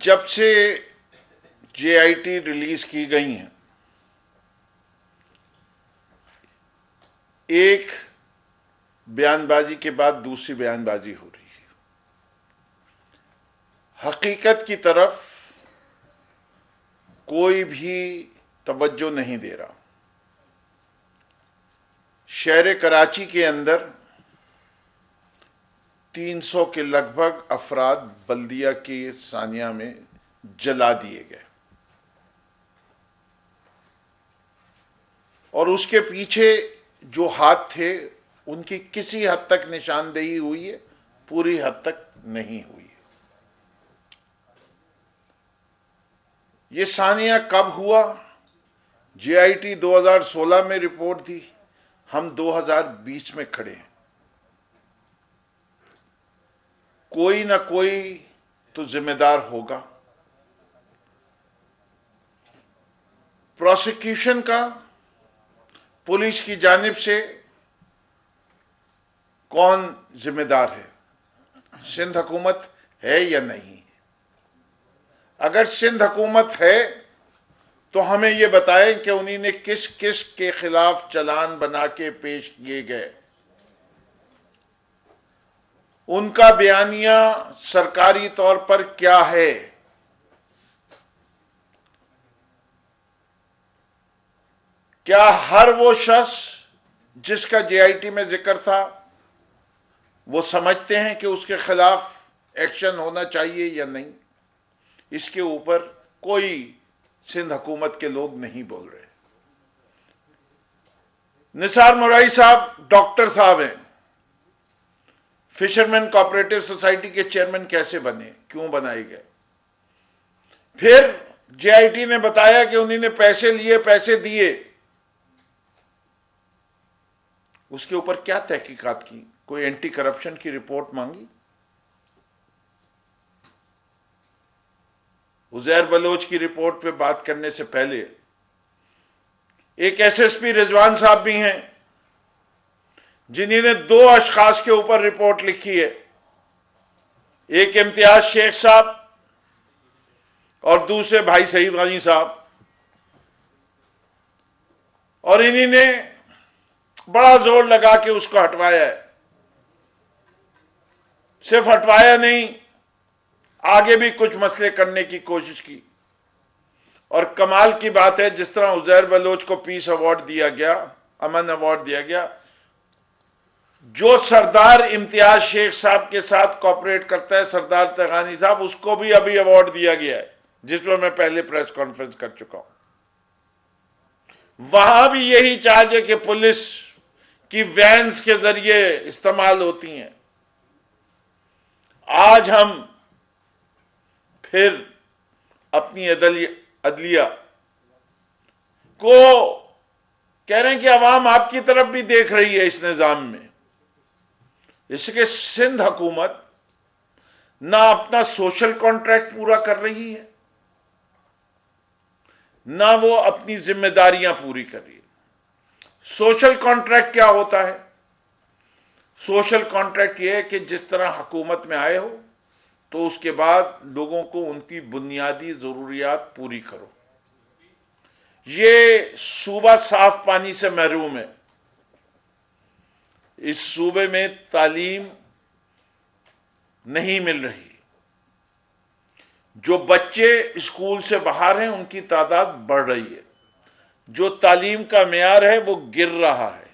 जब से JIT release की गई हैं, एक बयानबाजी के बाद दूसरी बयानबाजी हो रही है। हकीकत की तरफ कोई भी तवज्जो नहीं दे रहा। शहर कराची के अंदर 300 के लगभग अफराद बल्दिया की सानिया में जला दिए गए और उसके पीछे जो हाथ थे उनकी किसी हद तक निशानदेही हुई है, पूरी हद तक नहीं हुई है। ये सानिया कब हुआ? जेआईटी 2016 में रिपोर्ट दी, हम 2020 में खड़े हैं। कोई ना कोई तो जिम्मेदार होगा। प्रोसिक्यूशन का, पुलिस की जानिब से कौन जिम्मेदार है? सिंध हुकूमत है या नहीं? अगर सिंध हुकूमत है तो हमें यह बताएं कि उन्हीं ने किस किस के खिलाफ चालान बना के पेश किए गए, उनका बयानिया सरकारी तौर पर क्या है। क्या हर वो शख्स जिसका जेआईटी में जिक्र था वो समझते हैं कि उसके खिलाफ एक्शन होना चाहिए या नहीं? इसके ऊपर कोई सिंध हुकूमत के लोग नहीं बोल रहे। निसार मुराई साहब डॉक्टर साहब हैं, फिशरमैन कोऑपरेटिव सोसाइटी के चेयरमैन कैसे बने, क्यों बनाए गए? फिर जेआईटी ने बताया कि उन्होंने पैसे लिए, पैसे दिए, उसके ऊपर क्या तहकीकात की? कोई एंटी करप्शन की रिपोर्ट मांगी? उजैर बलोच की रिपोर्ट पे बात करने से पहले एक एसएसपी रिजवान साहब भी हैं जिन्होंने 2 अशखास के ऊपर रिपोर्ट लिखी है, एक इम्तियाज शेख साहब और दूसरे भाई सईद गानी साहब, और इन्होंने बड़ा जोर लगा के उसको हटवाया है। सिर्फ हटवाया नहीं, आगे भी कुछ मसले करने की कोशिश की। और कमाल की बात है, जिस तरह उजैर बलोच को पीस अवार्ड दिया गया, अमन अवार्ड दिया गया, जो सरदार इम्तियाज शेख साहब के साथ कॉपरेट करता है, सरदार तगानी साहब, उसको भी अभी अवार्ड दिया गया है, जिसमें मैं पहले प्रेस कॉन्फ्रेंस कर चुका हूं। वहां भी यही चार्ज है कि पुलिस की वैन्स के जरिए इस्तेमाल होती हैं। आज हम फिर अपनी अदलिया को कह रहे हैं कि अवाम आपकी तरफ भी देख रही है इस निजाम में। इसके सिंध हुकूमत ना अपना सोशल कॉन्ट्रैक्ट पूरा कर रही है, ना वो अपनी जिम्मेदारियां पूरी कर रही है। सोशल कॉन्ट्रैक्ट क्या होता है? सोशल कॉन्ट्रैक्ट यह है कि जिस तरह हुकूमत में आए हो तो उसके बाद लोगों को उनकी बुनियादी जरूरियात पूरी करो। ये सूबा साफ पानी से महरूम है। इस सूबे में तालीम नहीं मिल रही। जो बच्चे स्कूल से बाहर हैं उनकी तादाद बढ़ रही है। जो तालीम का मेयार है वो गिर रहा है।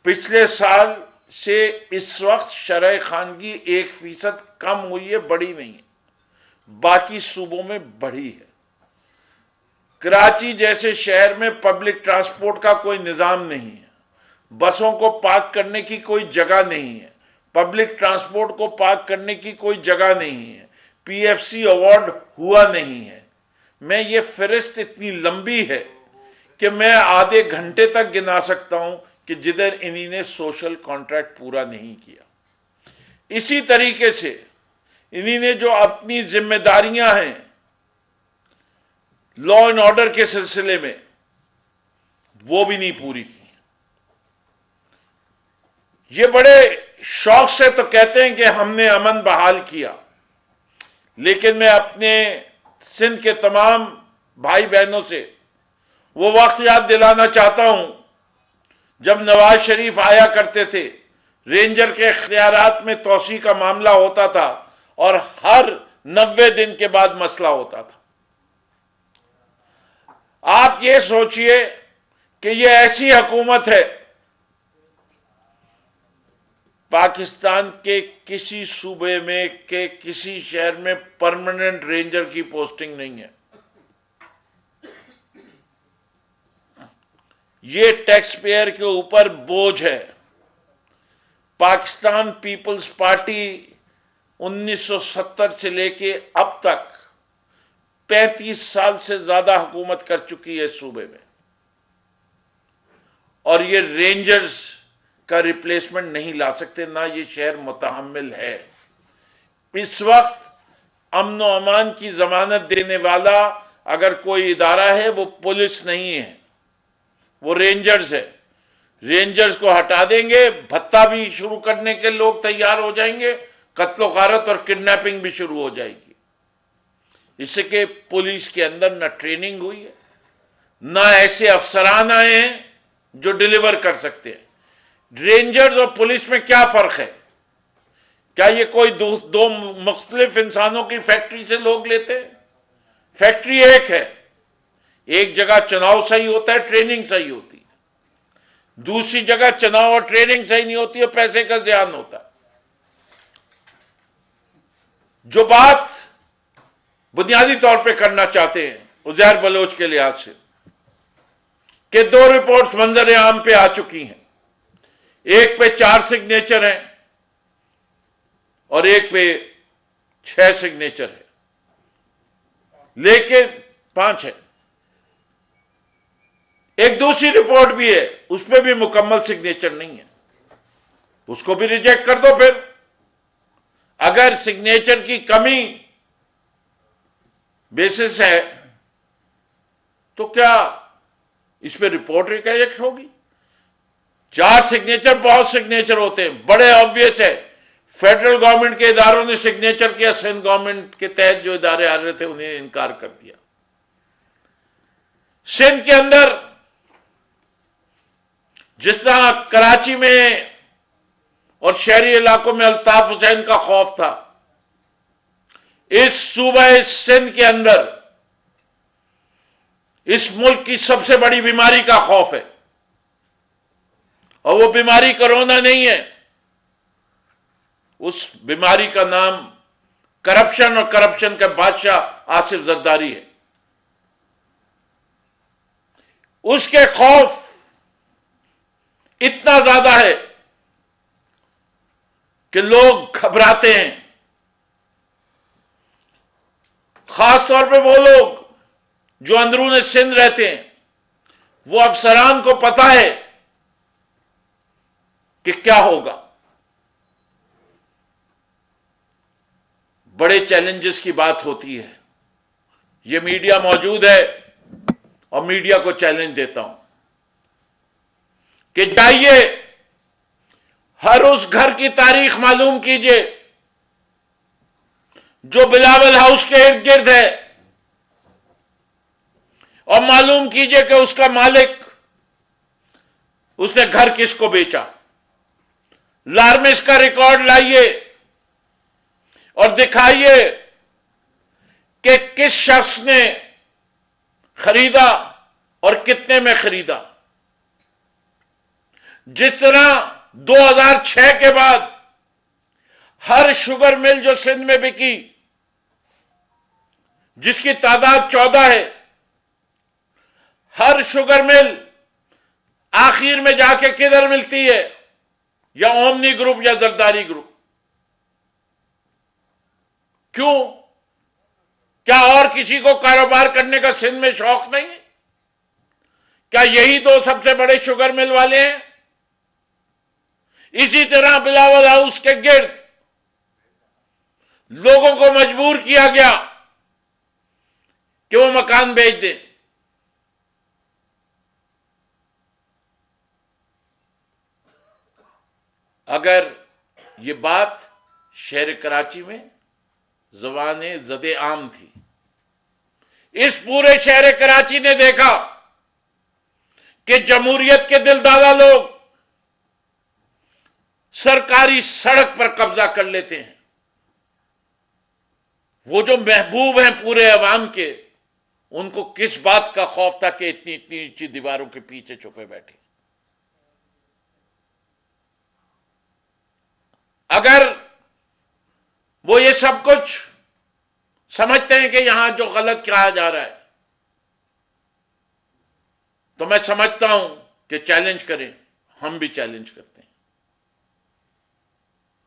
पिछले साल से इस वक्त शरह खानगी 1% कम हुई है, बढ़ी नहीं है। बाकी सूबों में बढ़ी है। कराची जैसे शहर में पब्लिक ट्रांसपोर्ट का कोई निजाम नहीं है। बसों को पार्क करने की कोई जगह नहीं है। पब्लिक ट्रांसपोर्ट को पार्क करने की कोई जगह नहीं है। पीएफसी अवार्ड हुआ नहीं है। मैं ये फहरिस्त इतनी लंबी है कि मैं आधे घंटे तक गिना सकता हूं कि जिधर इन्हीं ने सोशल कॉन्ट्रैक्ट पूरा नहीं किया। इसी तरीके से इन्हीं ने जो अपनी जिम्मेदारियां हैं लॉ एंड ऑर्डर के सिलसिले में, वो भी नहीं पूरी की। ये बड़े शौक से तो कहते हैं कि हमने अमन बहाल किया, लेकिन मैं अपने सिंध के तमाम भाई बहनों से वो वक्त याद दिलाना चाहता हूं जब नवाज शरीफ आया करते थे, रेंजर के इख्तियारात में तोसी का मामला होता था और हर 90 दिन के बाद मसला होता था। आप ये सोचिए कि ये ऐसी हुकूमत है, पाकिस्तान के किसी सूबे में के किसी शहर में परमानेंट रेंजर की पोस्टिंग नहीं है। ये टैक्स पेयर के ऊपर बोझ है। पाकिस्तान पीपल्स पार्टी 1970 से लेके अब तक 35 साल से ज्यादा हुकूमत कर चुकी है इस सूबे में, और ये रेंजर्स का रिप्लेसमेंट नहीं ला सकते, ना ये शहर मुतहम्मिल है। इस वक्त अमन व अमान की जमानत देने वाला अगर कोई इदारा है वो पुलिस नहीं है, वो रेंजर्स है। रेंजर्स को हटा देंगे, भत्ता भी शुरू करने के लोग तैयार हो जाएंगे, कत्ल गारत और किडनैपिंग भी शुरू हो जाएगी। इससे कि पुलिस के अंदर न ट्रेनिंग हुई है, ना ऐसे अफसरान आए हैं जो डिलीवर कर सकते हैं। रेंजर्स और पुलिस में क्या फर्क है? क्या ये कोई दो मुख्तलिफ इंसानों की फैक्ट्री से लोग लेते हैं? फैक्ट्री एक है, एक जगह चुनाव सही होता है, ट्रेनिंग सही होती है, दूसरी जगह चुनाव और ट्रेनिंग सही नहीं होती है, पैसे का ज़ियान होता है। जो बात बुनियादी तौर पे करना चाहते हैं उज़ैर बलोच के लिहाज से, कि 2 रिपोर्ट्स मंजर आम पे आ चुकी हैं, एक पे 4 सिग्नेचर हैं और एक पे 6 सिग्नेचर है, लेकिन 5 है। एक दूसरी रिपोर्ट भी है, उसमें भी मुकम्मल सिग्नेचर नहीं है, उसको भी रिजेक्ट कर दो। फिर अगर सिग्नेचर की कमी बेसिस है तो क्या इस पे रिपोर्ट रिजेक्ट होगी? 4 सिग्नेचर बहुत सिग्नेचर होते हैं, बड़े ऑब्वियस है। फेडरल गवर्नमेंट के इदारों ने सिग्नेचर किया, सिंध गवर्नमेंट के तहत जो इदारे आ रहे थे उन्हें इनकार कर दिया। सिंध के अंदर जिस तरह कराची में और शहरी इलाकों में अल्ताफ हुसैन का खौफ था, इस सूबा सिंध के अंदर इस मुल्क की सबसे बड़ी बीमारी का खौफ है, और वो बीमारी कोरोना नहीं है, उस बीमारी का नाम करप्शन और करप्शन का बादशाह आसिफ जरदारी है। उसके खौफ इतना ज्यादा है कि लोग घबराते हैं, खासतौर पे वो लोग जो अंदरूने सिंध रहते हैं। वो अफसरान को पता है कि क्या होगा। बड़े चैलेंजेस की बात होती है, ये मीडिया मौजूद है और मीडिया को चैलेंज देता हूं कि जाइए हर उस घर की तारीख मालूम कीजिए जो बिलावल हाउस के इर्द गिर्द है, और मालूम कीजिए कि उसका मालिक, उसने घर किसको बेचा। लार्मिस का रिकॉर्ड लाइए और दिखाइए कि किस शख्स ने खरीदा और कितने में खरीदा। जिस तरह 2006 के बाद हर शुगर मिल जो सिंध में बिकी, जिसकी तादाद 14 है, हर शुगर मिल आखिर में जाके किधर मिलती है? या ओमनी ग्रुप या जरदारी ग्रुप। क्यों? क्या और किसी को कारोबार करने का सिंध में शौक नहीं है? क्या यही तो सबसे बड़े शुगर मिल वाले हैं? इसी तरह बिलावल हाउस के गिर्द लोगों को मजबूर किया गया कि वो मकान बेच दें। अगर ये बात शहर कराची में ज़बानें ज़दे आम थी। इस पूरे शहर कराची ने देखा कि जमहूरियत के दिलदादा लोग सरकारी सड़क पर कब्जा कर लेते हैं। वो जो महबूब हैं पूरे अवाम के, उनको किस बात का खौफ था कि इतनी इतनी ऊंची दीवारों के पीछे छुपे बैठे। अगर वो ये सब कुछ समझते हैं कि यहां जो गलत कहा जा रहा है, तो मैं समझता हूं कि चैलेंज करें, हम भी चैलेंज करते हैं।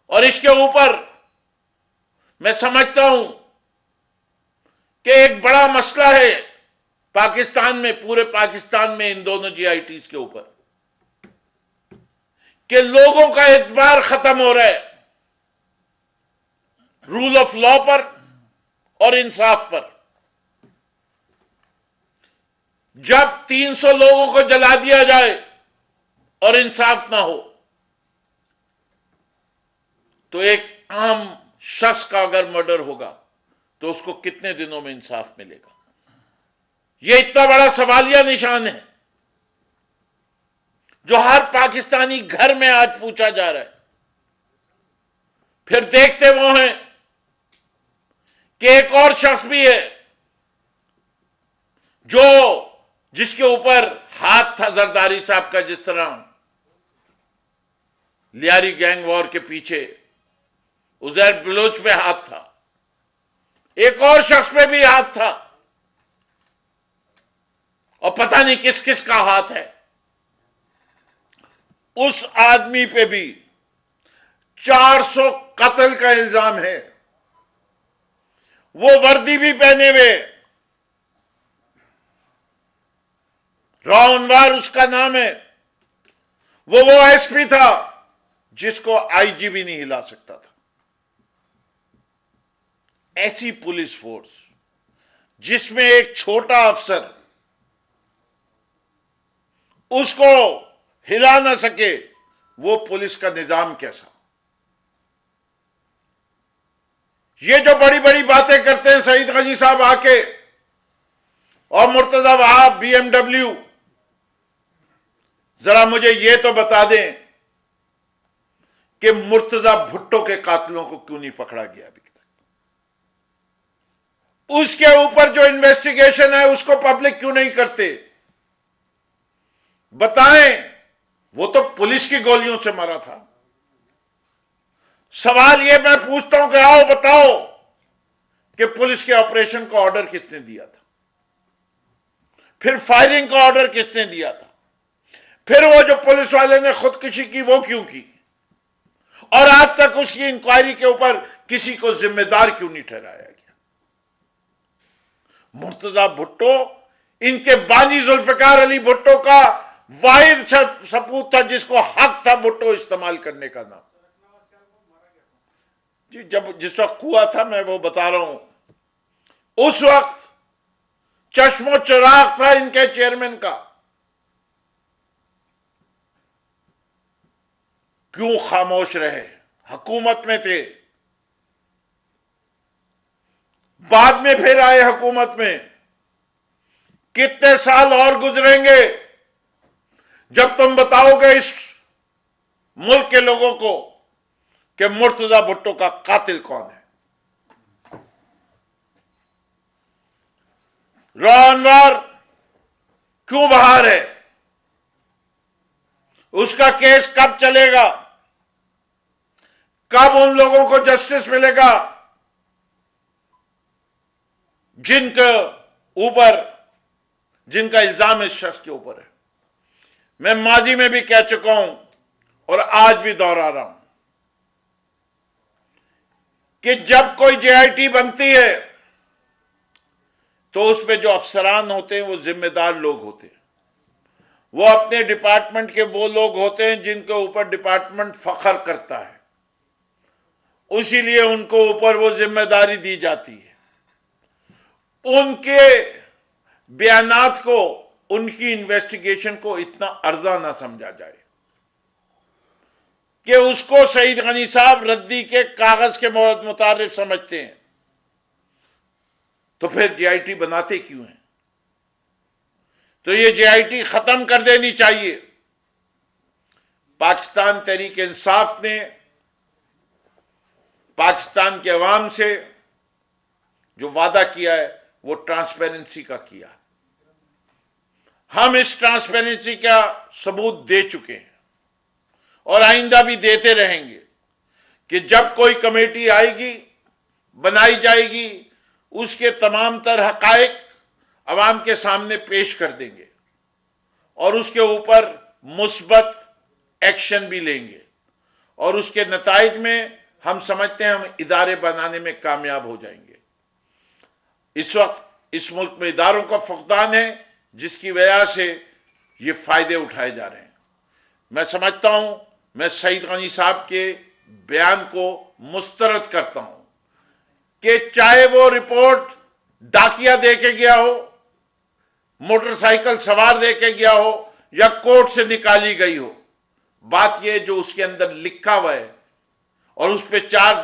और इसके ऊपर मैं समझता हूं कि एक बड़ा मसला है पाकिस्तान में, पूरे पाकिस्तान में इन दोनों जीआईटीज के ऊपर, कि लोगों का एतबार खत्म हो रहा है रूल ऑफ लॉ पर और इंसाफ पर। जब 300 लोगों को जला दिया जाए और इंसाफ ना हो, तो एक आम शख्स का अगर मर्डर होगा तो उसको कितने दिनों में इंसाफ मिलेगा? यह इतना बड़ा सवालिया निशान है जो हर पाकिस्तानी घर में आज पूछा जा रहा है। फिर देखते वो हैं कि एक और शख्स भी है जिसके ऊपर हाथ था जरदारी साहब का, जिस तरह लियारी गैंग वॉर के पीछे उजैर बलोच पे हाथ था, एक और शख्स पे भी हाथ था, और पता नहीं किस किस का हाथ है। उस आदमी पे भी 400 कत्ल का इल्जाम है। वो वर्दी भी पहने हुए, राउंडवार उसका नाम है, वो एसपी था जिसको आईजी भी नहीं हिला सकता था। ऐसी पुलिस फोर्स जिसमें एक छोटा अफसर उसको हिला ना सके, वो पुलिस का निजाम कैसा? ये जो बड़ी बड़ी बातें करते हैं सईद गनी साहब आके और मुर्तजा वहाब बीएमडब्ल्यू, जरा मुझे ये तो बता दें कि मुर्तजा भुट्टो के कातिलों को क्यों नहीं पकड़ा गया अभी तक? उसके ऊपर जो इन्वेस्टिगेशन है उसको पब्लिक क्यों नहीं करते? बताएं, वो तो पुलिस की गोलियों से मरा था। सवाल यह मैं पूछता हूं कि आओ बताओ कि पुलिस के ऑपरेशन का ऑर्डर किसने दिया था? फिर फायरिंग का ऑर्डर किसने दिया था? फिर वो जो पुलिस वाले ने खुदकुशी की वो क्यों की? और आज तक उसकी इंक्वायरी के ऊपर किसी को जिम्मेदार क्यों नहीं ठहराया गया? मुर्तजा भुट्टो इनके बानी जुल्फिकार अली भुट्टो का वाहिद सपूत था, जिसको हक था भुट्टो इस्तेमाल करने का नाम। जी, जब जिस वक्त हुआ था मैं वो बता रहा हूं, उस वक्त चश्मो चिराग था इनके चेयरमैन का। क्यों खामोश रहे? हुकूमत में थे, बाद में फिर आए हुकूमत में। कितने साल और गुजरेंगे जब तुम बताओगे इस मुल्क के लोगों को कि मुर्तजा भुट्टो का कातिल कौन है? रॉ एंड ऑर्डर क्यों बाहर है? उसका केस कब चलेगा? कब उन लोगों को जस्टिस मिलेगा जिनका इल्जाम इस शख्स के ऊपर है? मैं माजी में भी कह चुका हूं और आज भी दोहरा रहा हूं कि जब कोई जेआईटी बनती है तो उसमें जो अफसरान होते हैं वो जिम्मेदार लोग होते हैं। वो अपने डिपार्टमेंट के वो लोग होते हैं जिनके ऊपर डिपार्टमेंट फख्र करता है, इसीलिए उनको ऊपर वो जिम्मेदारी दी जाती है। उनके बयानात को, उनकी इन्वेस्टिगेशन को इतना अर्जा ना समझा जाए कि उसको सईद गनी साहब रद्दी के कागज के मुताबिक समझते हैं। तो फिर जेआईटी बनाते क्यों हैं? तो ये जेआईटी खत्म कर देनी चाहिए। पाकिस्तान तहरीक इंसाफ ने पाकिस्तान के अवाम से जो वादा किया है वो ट्रांसपेरेंसी का किया। हम इस ट्रांसपेरेंसी का सबूत दे चुके हैं और आइंदा भी देते रहेंगे कि जब कोई कमेटी आएगी, बनाई जाएगी, उसके तमाम तर हकायक अवाम के सामने पेश कर देंगे और उसके ऊपर मुस्बत एक्शन भी लेंगे और उसके नताइज में हम समझते हैं हम इदारे बनाने में कामयाब हो जाएंगे। इस वक्त इस मुल्क में इदारों का फुकदान है जिसकी वजह से ये फायदे उठाए जा रहे हैं। मैं समझता हूं, मैं सईद गनी साहब के बयान को मुस्तरद करता हूं कि चाहे वो रिपोर्ट डाकिया दे के गया हो, मोटरसाइकिल सवार दे के गया हो या कोर्ट से निकाली गई हो, बात यह जो उसके अंदर लिखा हुआ है और उस पर 4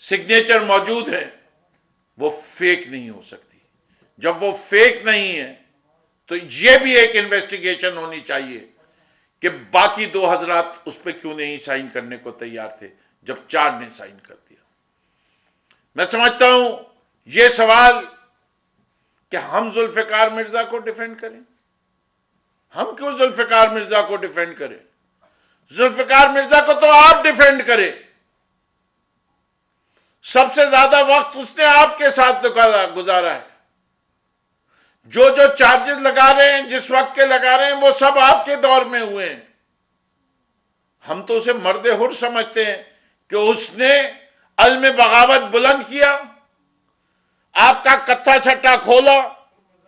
सिग्नेचर मौजूद है वो फेक नहीं हो सकती। जब वो फेक नहीं है तो यह भी एक इन्वेस्टिगेशन होनी चाहिए कि बाकी 2 हजरात उस पर क्यों नहीं साइन करने को तैयार थे जब 4 ने साइन कर दिया। मैं समझता हूं यह सवाल कि हम जुल्फिकार मिर्जा को डिफेंड करें। हम क्यों जुल्फिकार मिर्जा को डिफेंड करें? जुल्फिकार मिर्जा को तो आप डिफेंड करें। सबसे ज्यादा वक्त उसने आपके साथ गुजारा है। जो जो चार्जेस लगा रहे हैं, जिस वक्त के लगा रहे हैं, वो सब आपके दौर में हुए हैं। हम तो उसे मर्द हुर समझते हैं कि उसने अल्म बगावत बुलंद किया, आपका कत्था छट्टा खोला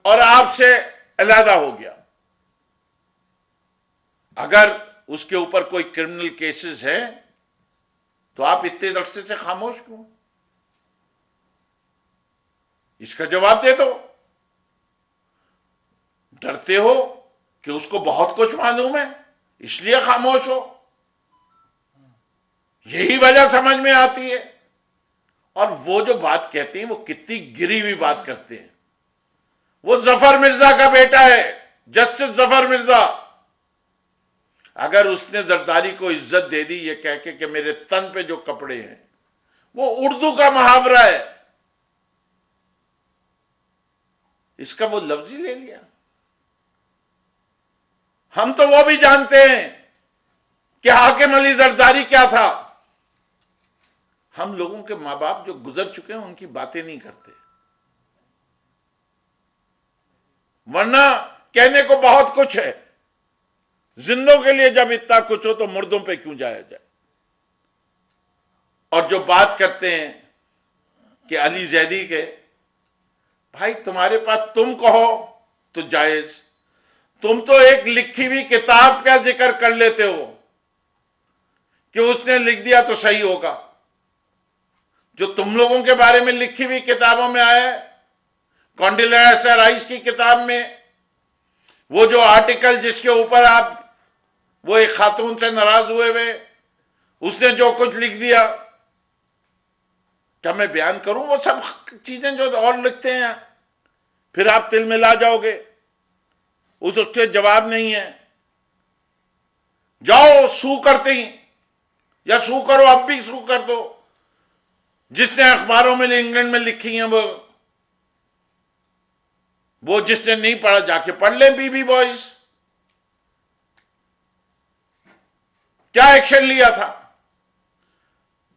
और आपसे अलहदा हो गया। अगर उसके ऊपर कोई क्रिमिनल केसेस है तो आप इतने अरसे से खामोश क्यों? इसका जवाब दे दो। डरते हो कि उसको बहुत कुछ मालूम है इसलिए खामोश हो? यही वजह समझ में आती है। और वो जो बात कहते हैं वो कितनी गिरी हुई बात करते हैं। वो जफर मिर्जा का बेटा है, जस्टिस जफर मिर्जा। अगर उसने जरदारी को इज्जत दे दी ये कह के कि मेरे तन पे जो कपड़े हैं, वो उर्दू का मुहावरा है, इसका वो लफ्ज ही ले लिया। हम तो वो भी जानते हैं कि हाकिम अली जरदारी क्या था। हम लोगों के मां बाप जो गुजर चुके हैं उनकी बातें नहीं करते, वरना कहने को बहुत कुछ है। जिंदों के लिए जब इतना कुछ हो तो मुर्दों पे क्यों जाया जाए? और जो बात करते हैं कि अली जैदी के, भाई तुम्हारे पास तुम कहो तो जायज, तुम तो एक लिखी हुई किताब का जिक्र कर लेते हो कि उसने लिख दिया तो सही होगा। जो तुम लोगों के बारे में लिखी हुई किताबों में आया है, कॉन्डिलेसा राइस की किताब में वो जो आर्टिकल जिसके ऊपर आप वो एक खातून से नाराज हुए उसने जो कुछ लिख दिया, क्या मैं बयान करूं वो सब चीजें जो और लिखते हैं? फिर आप तिल मिला जाओगे। उसके जवाब नहीं है। जाओ सू करते ही, या सू करो, अब भी सू कर दो। जिसने अखबारों में इंग्लैंड में लिखी हैं वो जिसने नहीं पढ़ा जाके पढ़ ले। बीबी बॉयज क्या एक्शन लिया था?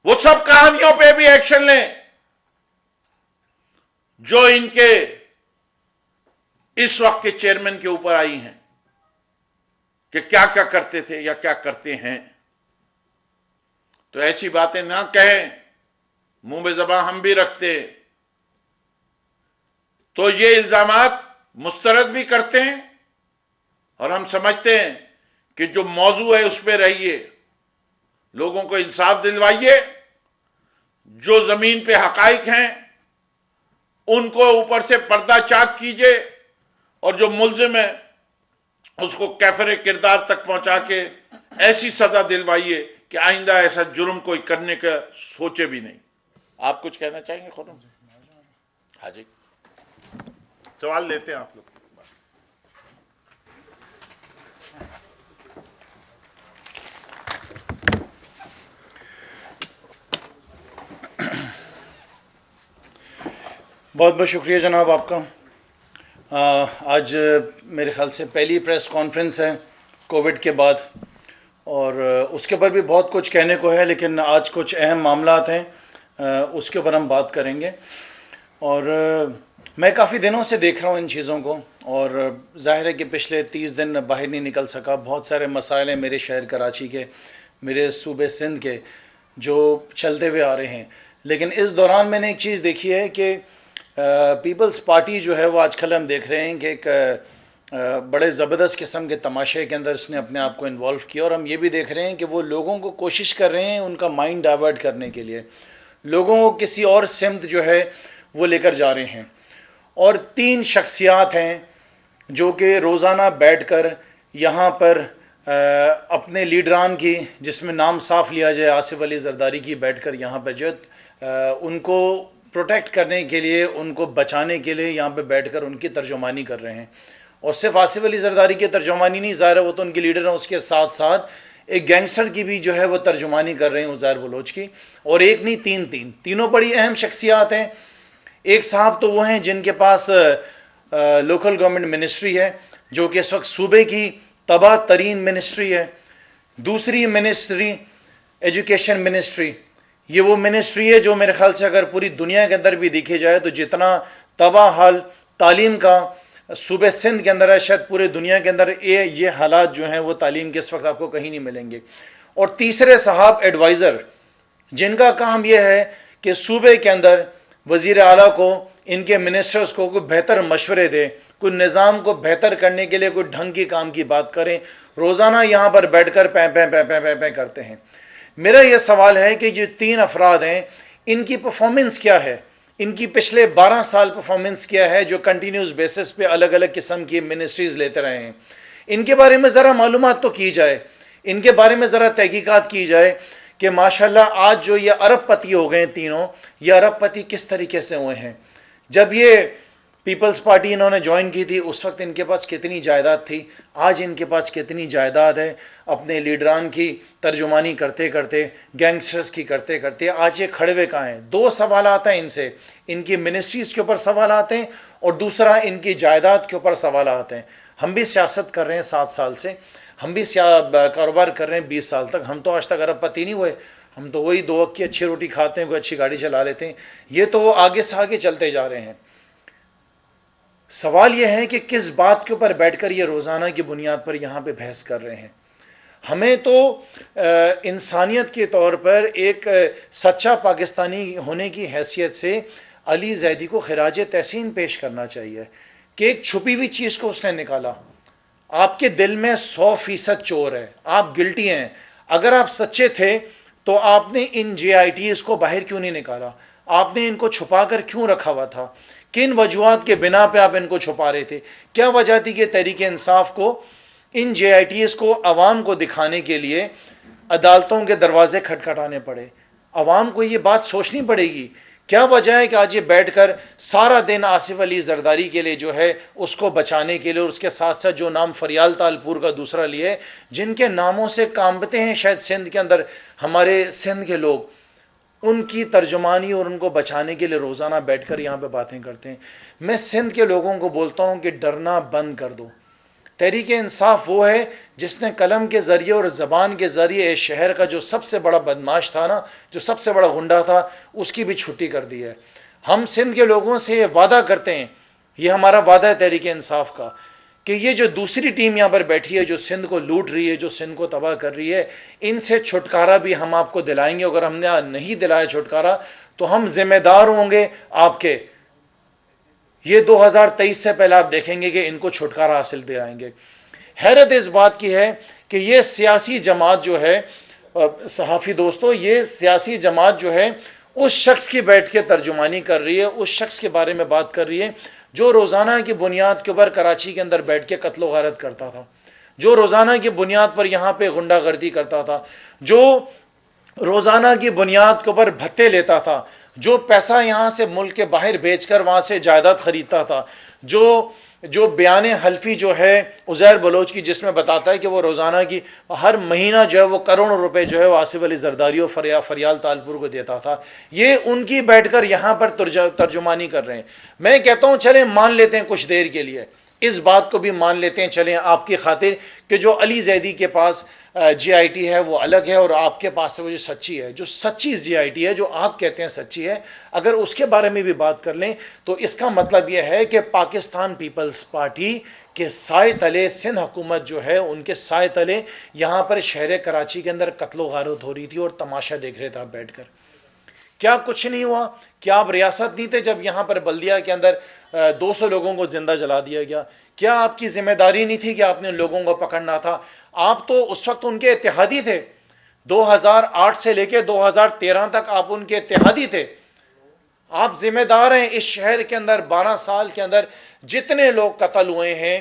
वो सब कहानियों पे भी एक्शन लें जो इनके इस वक्त के चेयरमैन के ऊपर आई हैं कि क्या क्या करते थे या क्या करते हैं। तो ऐसी बातें ना कहें, मुंह में ज़बान हम भी रखते, तो ये इल्जामात मुस्तरद भी करते हैं और हम समझते हैं कि जो मौजू है उस पर रहिए, लोगों को इंसाफ दिलवाइए। जो जमीन पे हकाइक हैं उनको ऊपर से पर्दा चाक कीजिए और जो मुल्जिम है उसको कैफरे किरदार तक पहुंचा के ऐसी सजा दिलवाइए कि आइंदा ऐसा जुर्म कोई करने का सोचे भी नहीं। आप कुछ कहना चाहेंगे खुद? हाँ जी। सवाल लेते हैं आप लोग। बहुत बहुत शुक्रिया जनाब आपका। आज मेरे ख्याल से पहली प्रेस कॉन्फ्रेंस है कोविड के बाद, और उसके ऊपर भी बहुत कुछ कहने को है, लेकिन आज कुछ अहम मामलात हैं उसके ऊपर हम बात करेंगे। और मैं काफ़ी दिनों से देख रहा हूँ इन चीज़ों को, और जाहिर है कि पिछले 30 दिन बाहर नहीं निकल सका। बहुत सारे मसाइल हैं मेरे शहर कराची के, मेरे सूबे सिंध के, जो चलते हुए आ रहे हैं। लेकिन इस दौरान मैंने एक चीज़ देखी है कि पीपल्स पार्टी जो है वो आजकल हम देख रहे हैं कि एक बड़े ज़बरदस्त किस्म के तमाशे के अंदर इसने अपने आप को इन्वॉल्व किया, और हम ये भी देख रहे हैं कि वो लोगों को कोशिश कर रहे हैं उनका माइंड डाइवर्ट करने के लिए, लोगों को किसी और सिमत जो है वो लेकर जा रहे हैं। और 3 शख्सियात हैं जो कि रोज़ाना बैठकर यहाँ पर अपने लीडरान की, जिसमें नाम साफ लिया जाए आसिफ अली जरदारी की, बैठकर यहाँ पर जो उनको प्रोटेक्ट करने के लिए, उनको बचाने के लिए यहाँ पे बैठकर उनकी तर्जुमानी कर रहे हैं। और सिर्फ आसिफ अली जरदारी की तर्जुमानी नहीं, ज़ाहिर है वो तो उनके लीडर हैं, उसके साथ साथ एक गैंगस्टर की भी जो है वो तर्जुमानी कर रहे हैं, उज़ैर बलोच की। और एक नहीं, तीनों बड़ी अहम शख्सियात हैं। एक साहब तो वो हैं जिनके पास लोकल गवर्नमेंट मिनिस्ट्री है, जो कि इस वक्त सूबे की तबाह तरीन मिनिस्ट्री है। दूसरी मिनिस्ट्री एजुकेशन मिनिस्ट्री, ये वो मिनिस्ट्री है जो मेरे ख्याल से अगर पूरी दुनिया के अंदर भी देखी जाए तो जितना तबाह हाल तालीम का सूबे सिंध के अंदर है, शायद पूरे दुनिया के अंदर ये हालात जो हैं वो तालीम के इस वक्त आपको कहीं नहीं मिलेंगे। और तीसरे साहब एडवाइज़र, जिनका काम यह है कि सूबे के अंदर वजीर आला को, इनके मिनिस्टर्स को कोई बेहतर मशवरे दें, कोई निज़ाम को बेहतर करने के लिए कोई ढंग की काम की बात करें। रोज़ाना यहाँ पर बैठकर पैं करते हैं। मेरा यह सवाल है कि जो 3 अफराद हैं, इनकी परफॉर्मेंस क्या है, इनकी पिछले 12 साल परफॉर्मेंस क्या है, जो कंटिन्यूस बेसिस पे अलग अलग किस्म की मिनिस्ट्रीज लेते रहे हैं। इनके बारे में ज़रा मालूमात तो की जाए, इनके बारे में ज़रा तहकीकात की जाए कि माशाल्लाह आज जो ये अरबपति हो गए तीनों, ये अरबपति किस तरीके से हुए हैं। जब ये पीपल्स पार्टी इन्होंने ज्वाइन की थी उस वक्त इनके पास कितनी जायदाद थी, आज इनके पास कितनी जायदाद है। अपने लीडरान की तर्जुमानी करते करते, गैंगस्टर्स की करते करते आज ये खड़े हुए कहाँ हैं। 2 सवाल आते हैं इनसे, इनकी मिनिस्ट्रीज के ऊपर सवाल आते हैं, और दूसरा इनकी जायदाद के ऊपर सवाल आते हैं। हम भी सियासत कर रहे हैं 7 साल से, हम भी कारोबार कर रहे हैं 20 साल तक, हम तो आज तक अरबपति नहीं हुए। हम तो वही 2 वक्त की अच्छी रोटी खाते हैं, कोई अच्छी गाड़ी चला लेते हैं। ये तो वो आगे से आगे चलते जा रहे हैं। सवाल यह है कि किस बात के ऊपर बैठकर ये रोज़ाना की बुनियाद पर यहाँ पे बहस कर रहे हैं। हमें तो इंसानियत के तौर पर एक सच्चा पाकिस्तानी होने की हैसियत से अली जैदी को खिराज तहसीन पेश करना चाहिए कि एक छुपी हुई चीज़ को उसने निकाला। आपके दिल में 100% चोर है, आप गिल्टी हैं। अगर आप सच्चे थे तो आपने इन JITs को बाहर क्यों नहीं निकाला, आपने इनको छुपा कर क्यों रखा हुआ था, किन वजूहात के बिना पे आप इनको छुपा रहे थे। क्या वजह थी कि तहरीक इंसाफ को इन JITs को अवाम को दिखाने के लिए अदालतों के दरवाजे खटखटाने पड़े। अवाम को ये बात सोचनी पड़ेगी, क्या वजह है कि आज ये बैठकर सारा दिन आसिफ अली जरदारी के लिए जो है उसको बचाने के लिए, और उसके साथ साथ जो नाम फरियाल तालपुर का दूसरा लिए, जिनके नामों से कांपते हैं शायद सिंध के अंदर हमारे सिंध के लोग, उनकी तर्जुमानी और उनको बचाने के लिए रोज़ाना बैठकर यहाँ पे बातें करते हैं। मैं सिंध के लोगों को बोलता हूँ कि डरना बंद कर दो। तहरीक इंसाफ वो है जिसने कलम के ज़रिए और ज़बान के ज़रिए इस शहर का जो सबसे बड़ा बदमाश था ना, जो सबसे बड़ा गुंडा था, उसकी भी छुट्टी कर दी है। हम सिंध के लोगों से ये वादा करते हैं, ये हमारा वादा है तहरीक इंसाफ का, कि ये जो दूसरी टीम यहाँ पर बैठी है, जो सिंध को लूट रही है, जो सिंध को तबाह कर रही है, इनसे छुटकारा भी हम आपको दिलाएंगे। अगर हमने नहीं दिलाया छुटकारा तो हम जिम्मेदार होंगे आपके। ये 2023 से पहले आप देखेंगे कि इनको छुटकारा हासिल दिलाएंगे। हैरत इस बात की है कि ये सियासी जमात जो है, सहाफ़ी दोस्तों, ये सियासी जमात जो है उस शख्स की बैठ के तर्जुमानी कर रही है, उस शख्स के बारे में बात कर रही है जो रोज़ाना की बुनियाद के ऊपर कराची के अंदर बैठ के कत्ल गारत करता था, जो रोज़ाना की बुनियाद पर यहाँ पे गुंडागर्दी करता था, जो रोज़ाना की बुनियाद के ऊपर भत्ते लेता था, जो पैसा यहां से मुल्क के बाहर भेजकर वहां से जायदाद खरीदता था, जो बयान हल्फी जो है उज़ैर बलोच की, जिसमें बताता है कि वो रोजाना की हर महीना जो है वो करोड़ों रुपए जो है वो आसिफ अली जरदारी और फरियाल तालपुर को देता था, ये उनकी बैठकर यहां पर तर्जुमानी कर रहे हैं। मैं कहता हूं चलें मान लेते हैं कुछ देर के लिए, इस बात को भी मान लेते हैं, चलें आपकी खातिर कि जो अली जैदी के पास जीआईटी है वो अलग है और आपके पास वो जो सच्ची है, जो सच्ची जीआईटी है जो आप कहते हैं सच्ची है, अगर उसके बारे में भी बात कर लें तो इसका मतलब यह है कि पाकिस्तान पीपल्स पार्टी के साए तले सिंध हुकूमत जो है, उनके साए तले यहां पर शहर कराची के अंदर कत्लो गारत हो रही थी और तमाशा देख रहे थे आप बैठकर। क्या कुछ नहीं हुआ? क्या आप रियासत नहीं थे जब यहां पर बल्दिया के अंदर 200 लोगों को जिंदा जला दिया गया? क्या आपकी जिम्मेदारी नहीं थी कि आपने लोगों को पकड़ना था? आप तो उस वक्त उनके इत्तेहादी थे, 2008 से लेकर 2013 तक आप उनके इत्तेहादी थे। आप जिम्मेदार हैं। इस शहर के अंदर 12 साल के अंदर जितने लोग कत्ल हुए हैं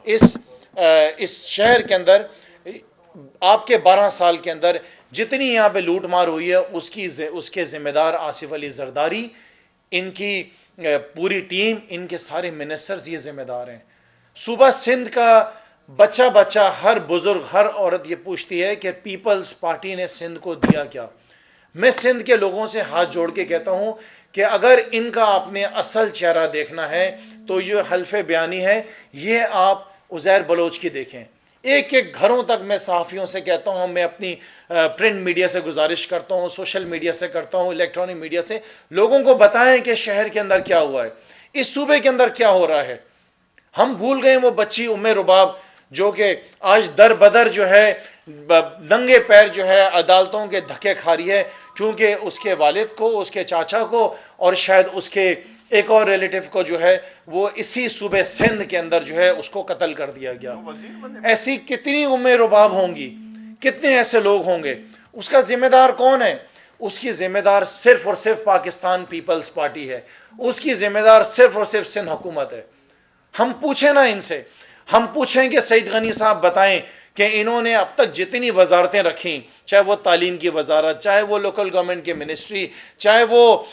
इस शहर के अंदर, आपके 12 साल के अंदर जितनी यहां पे लूटमार हुई है उसके जिम्मेदार आसिफ अली जरदारी, इनकी पूरी टीम, इनके सारे मिनिस्टर्स ये जिम्मेदार हैं। सुबह सिंध का बच्चा बच्चा, हर बुजुर्ग, हर औरत ये पूछती है कि पीपल्स पार्टी ने सिंध को दिया क्या? मैं सिंध के लोगों से हाथ जोड़ के कहता हूं कि अगर इनका आपने असल चेहरा देखना है तो ये हल्फे बयानी है, ये आप उज़ैर बलोच की देखें। एक एक घरों तक मैं सहाफियों से कहता हूं, मैं अपनी प्रिंट मीडिया से गुजारिश करता हूं, सोशल मीडिया से करता हूं, इलेक्ट्रॉनिक मीडिया से, लोगों को बताएं कि शहर के अंदर क्या हुआ है, इस सूबे के अंदर क्या हो रहा है। हम भूल गए वो बच्ची उम्मे रुबाब जो कि आज दर बदर जो है नंगे पैर जो है अदालतों के धक्के खा रही है, क्योंकि उसके वालिद को, उसके चाचा को और शायद उसके एक और रिलेटिव को जो है वो इसी सूबे सिंध के अंदर जो है उसको कत्ल कर दिया गया। ऐसी कितनी उम्मे रुबाब होंगी, कितने ऐसे लोग होंगे? उसका जिम्मेदार कौन है? उसकी जिम्मेदार सिर्फ और सिर्फ पाकिस्तान पीपल्स पार्टी है, उसकी जिम्मेदार सिर्फ और सिर्फ सिंध हुकूमत है। हम पूछें ना इनसे, हम पूछें कि सईद गनी साहब बताएं कि इन्होंने अब तक जितनी वजारतें रखी, चाहे वो तालीम की वजारत, चाहे वो लोकल गवर्नमेंट की मिनिस्ट्री, चाहे वो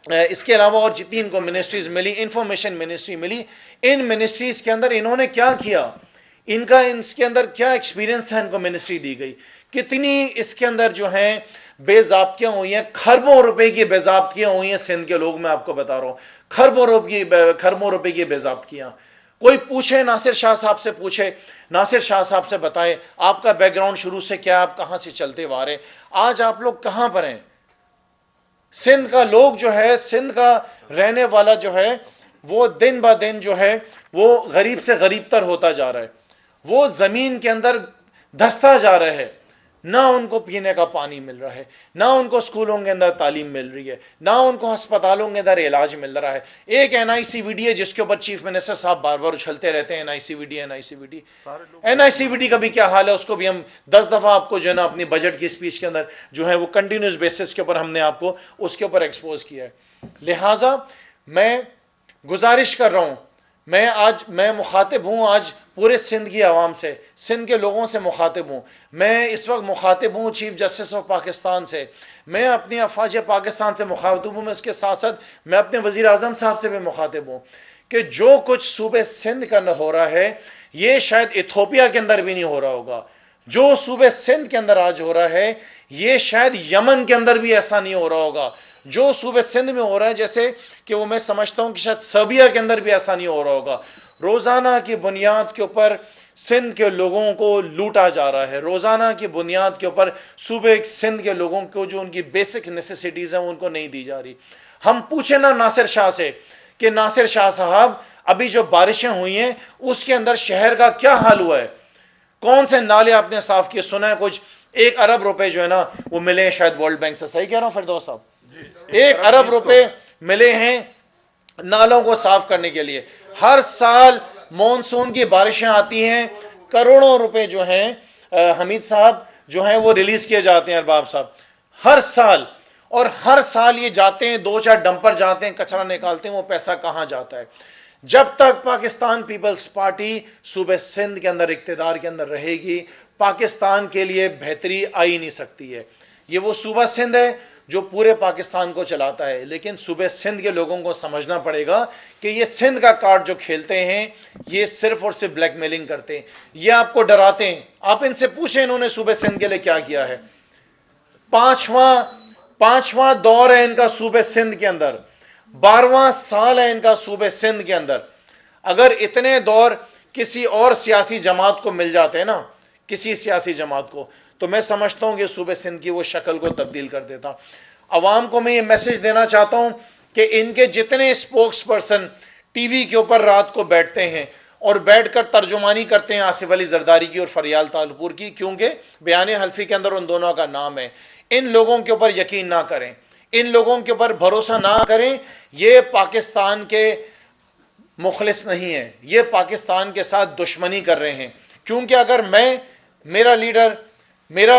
इसके अलावा और जितनी इनको मिनिस्ट्रीज मिली, इंफॉर्मेशन मिनिस्ट्री मिली, इन मिनिस्ट्रीज के अंदर इन्होंने क्या किया? इनका इसके अंदर क्या एक्सपीरियंस था? इनको मिनिस्ट्री दी गई, कितनी इसके अंदर जो है बेजाब्तियां हुई हैं, खरबों रुपए की बेजाब्तियां हुई हैं सिंध के लोग, मैं आपको बता रहा हूं, खरबों रुपए की बेजाब्तियां। कोई पूछे नासिर शाह साहब से, पूछे नासिर शाह साहब से, बताएं आपका बैकग्राउंड शुरू से क्या, आप कहां से चलते हुए आ रहे, आज आप लोग कहां पर हैं? सिंध का लोग जो है, सिंध का रहने वाला जो है, वो दिन ब दिन जो है वो गरीब से गरीब तर होता जा रहा है, वो जमीन के अंदर धंसता जा रहा है। ना उनको पीने का पानी मिल रहा है, ना उनको स्कूलों के अंदर तालीम मिल रही है, ना उनको अस्पतालों के अंदर इलाज मिल रहा है। एक एनआईसीवीडी है जिसके ऊपर चीफ मिनिस्टर साहब बार बार उछलते रहते हैं, एनआईसीवीडी एनआईसीवीडी। एनआईसीवीडी का भी क्या हाल है, उसको भी हम 10 दफा आपको जो है ना अपनी बजट की स्पीच के अंदर जो है वो कंटिन्यूस बेसिस के ऊपर हमने आपको उसके ऊपर एक्सपोज किया है। लिहाजा मैं गुजारिश कर रहा हूं, मैं मुखातिब हूं आज पूरे सिंध की आवाम से, सिंध के लोगों से मुखातिब हूं। मैं इस वक्त मुखातिब हूं चीफ जस्टिस ऑफ पाकिस्तान से, मैं अपनी अफवाज पाकिस्तान से मुखातिब हूं, मैं इसके साथ साथ मैं अपने वजीर आजम साहब से भी मुखातिब हूं कि जो कुछ सूबे सिंध का हो रहा है, ये शायद इथोपिया के अंदर भी नहीं हो रहा होगा। जो सूबे सिंध के अंदर आज हो रहा है, ये शायद यमन के अंदर भी ऐसा नहीं हो रहा होगा। जो सूबे सिंध में हो रहा है, जैसे कि वो मैं समझता हूं कि शायद सर्बिया के अंदर भी ऐसा नहीं हो रहा होगा। रोजाना की बुनियाद के ऊपर सिंध के लोगों को लूटा जा रहा है, रोजाना की बुनियाद के ऊपर सूबे सिंध के लोगों को जो उनकी बेसिक नेसेसिटीज हैं उनको नहीं दी जा रही। हम पूछे ना नासिर शाह से कि नासिर शाह साहब अभी जो बारिशें हुई हैं उसके अंदर शहर का क्या हाल हुआ है, कौन से नाले आपने साफ किए? सुना है कुछ 1 अरब रुपए जो है ना वो मिले हैं शायद वर्ल्ड बैंक से, सही कह रहा हूं फिरदौस साहब? 1 अरब रुपए मिले हैं नालों को साफ करने के लिए। हर साल मॉनसून की बारिशें आती हैं, करोड़ों रुपए जो हैं हमीद साहब जो हैं वो रिलीज किए जाते हैं, अरबाब साहब, हर साल। और हर साल ये जाते हैं, 2-4 डंपर जाते हैं, कचरा निकालते हैं, वो पैसा कहां जाता है? जब तक पाकिस्तान पीपल्स पार्टी सूबे सिंध के अंदर इक्तिदार के अंदर रहेगी, पाकिस्तान के लिए बेहतरी आ ही नहीं सकती है। ये वो सूबा सिंध है जो पूरे पाकिस्तान को चलाता है, लेकिन सूबे सिंध के लोगों को समझना पड़ेगा कि ये सिंध का कार्ड जो खेलते हैं, ये सिर्फ और सिर्फ ब्लैकमेलिंग करते हैं, ये आपको डराते हैं। आप इनसे पूछें इन्होंने सूबे सिंध के लिए क्या किया है। पांचवां दौर है इनका सूबे सिंध के अंदर, 12वां साल है इनका सूबे सिंध के अंदर। अगर इतने दौर किसी और सियासी जमात को मिल जाते हैं ना, किसी सियासी जमात को, तो मैं समझता हूं कि सूबे सिंध की वो शक्ल को तब्दील कर देता। अवाम को मैं ये मैसेज देना चाहता हूं कि इनके जितने स्पोक्स पर्सन टीवी के ऊपर रात को बैठते हैं और बैठकर तर्जुमानी करते हैं आसिफ अली जरदारी की और फरियाल तालपुर की, क्योंकि बयान हल्फी के अंदर उन दोनों का नाम है, इन लोगों के ऊपर यकीन ना करें, इन लोगों के ऊपर भरोसा ना करें। ये पाकिस्तान के मुखलिस नहीं है, ये पाकिस्तान के साथ दुश्मनी कर रहे हैं। क्योंकि अगर मेरा लीडर, मेरा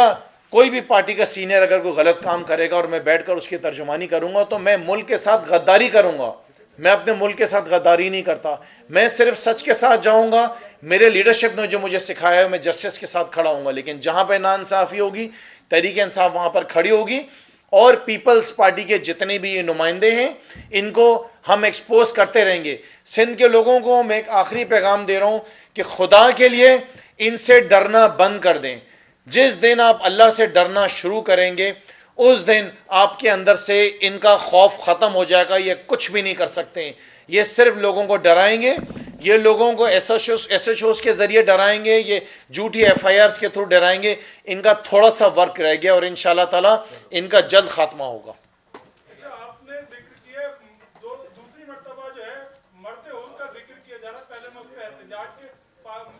कोई भी पार्टी का सीनियर अगर कोई गलत काम करेगा और मैं बैठकर उसकी तर्जुमानी करूंगा, तो मैं मुल्क के साथ गद्दारी करूंगा। मैं अपने मुल्क के साथ गद्दारी नहीं करता, मैं सिर्फ सच के साथ जाऊंगा। मेरे लीडरशिप ने जो मुझे सिखाया है, मैं जस्टिस के साथ खड़ा हूंगा। लेकिन जहां पर नाइंसाफी होगी, तहरीक इंसाफ वहां पर खड़ी होगी, और पीपल्स पार्टी के जितने भी ये नुमाइंदे हैं, इनको हम एक्सपोज करते रहेंगे। सिंध के लोगों को मैं एक आखिरी पैगाम दे रहा हूं कि खुदा के लिए इनसे डरना बंद कर दें। जिस दिन आप अल्लाह से डरना शुरू करेंगे, उस दिन आपके अंदर से इनका खौफ खत्म हो जाएगा। ये कुछ भी नहीं कर सकते, ये सिर्फ लोगों को डराएंगे, ये लोगों को एसएचओस के जरिए डराएंगे, ये झूठी एफआईआर्स के थ्रू डराएंगे। इनका थोड़ा सा वर्क रह गया और इंशाल्लाह ताला इनका जल्द खात्मा होगा। अच्छा, आपने जिक्र किया दूसरी मर्तबा जो है मरते हुए का जिक्र किया जा रहा है। पहले मौके एहतजाज के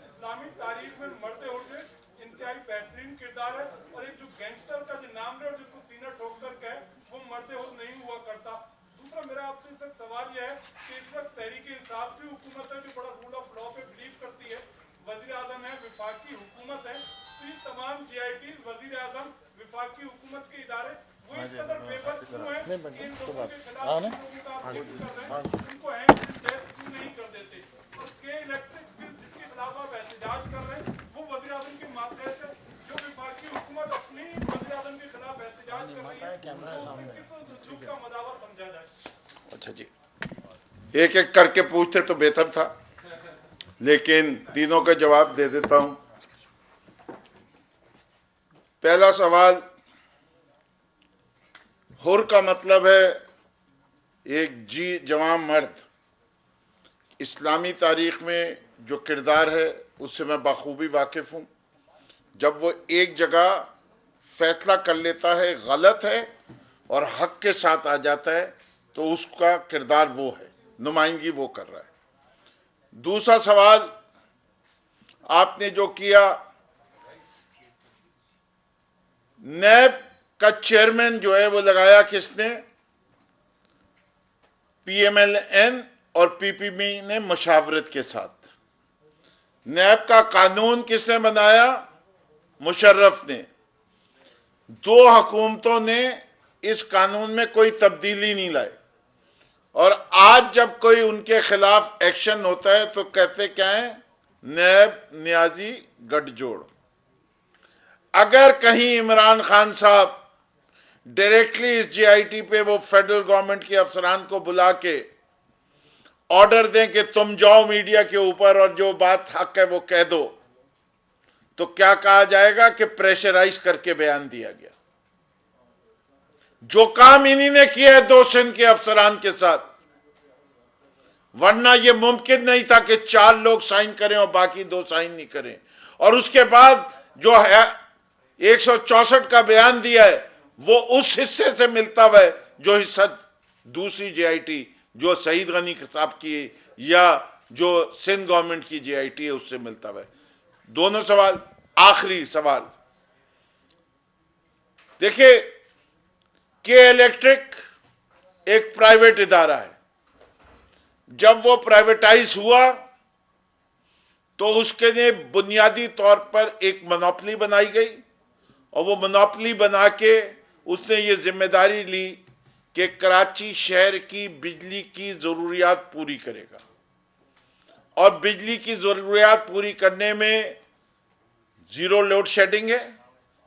इस्लामी तारीख में मरते हुए इंतहाई बेहतरीन किरदार है, और एक जो गैंगस्टर का जो नाम है और जिसको सीना ठोक कर कहे, वो मरते हुए नहीं हुआ करता। दूसरा मेरा आपसे इस वक्त सवाल यह है कि इस वक्त तहरीक इंसाफ की हुकूमत है जो बड़ा रूल ऑफ लॉ पे बिलीव करती है, वजीर आजम है, विफाकी हुकूमत है, तो ये तमाम जीआईटी, वजीर आजम, विफाकी हुकूमत के इदारे वो इस कदर बेबस क्यों है कि इन लोगों के खिलाफ लोगों का आप जिक्र कर रहे हैं, उनको अहम क्यों नहीं कर देते? और के इलेक्ट्रिक बिल जिसके खिलाफ आप एहतजाज कर रहे हैं, वो वजीर आजम के मातहत है। जो विफाकी हुकूमत अपनी वजीर आजम के खिलाफ एहतजाज कर रही है, तो किस झुक का मदावा समझा जाए? अच्छा जी, एक एक करके पूछते तो बेहतर था, लेकिन तीनों का जवाब दे देता हूं। पहला सवाल, हुर का मतलब है एक जवान मर्द। इस्लामी तारीख में जो किरदार है उससे मैं बाखूबी वाकिफ हूं। जब वो एक जगह फैसला कर लेता है गलत है और हक के साथ आ जाता है, तो उसका किरदार वो है, नुमाइंदगी वो कर रहा है। दूसरा सवाल आपने जो किया, नैब का चेयरमैन जो है वो लगाया किसने? पीएमएलएन और पीपीपी ने मुशावरत के साथ। नैब का कानून किसने बनाया? मुशर्रफ ने। दो हुकूमतों ने इस कानून में कोई तब्दीली नहीं लाई, और आज जब कोई उनके खिलाफ एक्शन होता है तो कहते क्या है? नैब न्याजी गठजोड़। अगर कहीं इमरान खान साहब डायरेक्टली इस जीआईटी पे वो फेडरल गवर्नमेंट के अफसरान को बुला के ऑर्डर दें कि तुम जाओ मीडिया के ऊपर और जो बात हक है वो कह दो, तो क्या कहा जाएगा कि प्रेशराइज करके बयान दिया गया। जो काम इन्हीं ने किया है दो सिंध के अफसरान के साथ, वरना यह मुमकिन नहीं था कि 4 लोग साइन करें और बाकी 2 साइन नहीं करें। और उसके बाद जो है 164 का बयान दिया है, वो उस हिस्से से मिलता हुआ है जो हिस्सा दूसरी जीआईटी जो सईद गनी साहब की या जो सिंध गवर्नमेंट की जीआईटी है उससे मिलता हुआ है। दोनों सवाल। आखिरी सवाल देखिए, के इलेक्ट्रिक एक प्राइवेट इदारा है। जब वो प्राइवेटाइज हुआ तो उसके लिए बुनियादी तौर पर एक मोनोपोली बनाई गई, और वो मोनोपोली बना के उसने ये जिम्मेदारी ली कि कराची शहर की बिजली की जरूरियात पूरी करेगा। और बिजली की जरूरियात पूरी करने में जीरो लोड शेडिंग है,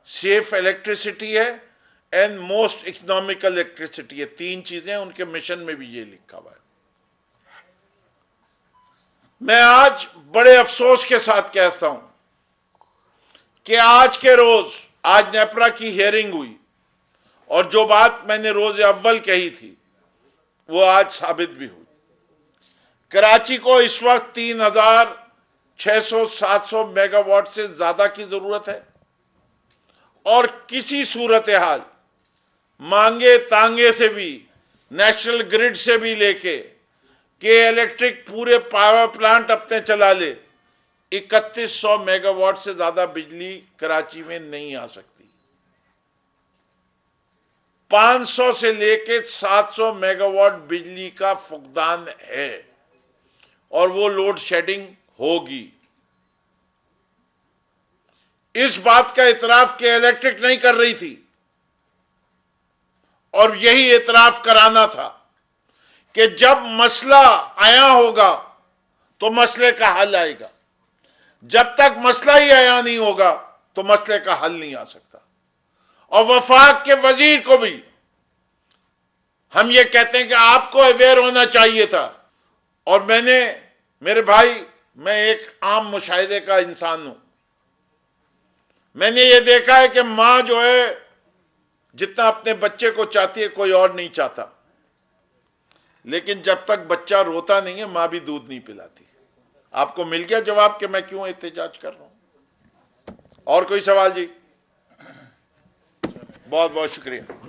सेफ इलेक्ट्रिसिटी है, एंड मोस्ट इकोनॉमिकल इलेक्ट्रिसिटी। ये 3 चीजें उनके मिशन में भी ये लिखा हुआ है। मैं आज बड़े अफसोस के साथ कहता हूं कि आज के रोज, आज नेपरा की हियरिंग हुई और जो बात मैंने रोज अव्वल कही थी वो आज साबित भी हुई। कराची को इस वक्त 3600-700 मेगावाट से ज्यादा की जरूरत है और किसी सूरत हाल मांगे तांगे से भी, नेशनल ग्रिड से भी लेके कि इलेक्ट्रिक पूरे पावर प्लांट अपने चला ले, 3100 मेगावाट से ज्यादा बिजली कराची में नहीं आ सकती। 500 से लेके 700 मेगावाट बिजली का फुकदान है और वो लोड शेडिंग होगी। इस बात का इतराफ के इलेक्ट्रिक नहीं कर रही थी और यही इतराफ कराना था कि जब मसला आया होगा तो मसले का हल आएगा। जब तक मसला ही आया नहीं होगा तो मसले का हल नहीं आ सकता। और वफाक के वजीर को भी हम ये कहते हैं कि आपको अवेयर होना चाहिए था। और मेरे भाई, मैं एक आम मुशाहिदे का इंसान हूं। मैंने ये देखा है कि मां जो है जितना अपने बच्चे को चाहती है कोई और नहीं चाहता, लेकिन जब तक बच्चा रोता नहीं है मां भी दूध नहीं पिलाती। आपको मिल गया जवाब कि मैं क्यों एहतजाज कर रहा हूं। और कोई सवाल जी? बहुत बहुत शुक्रिया।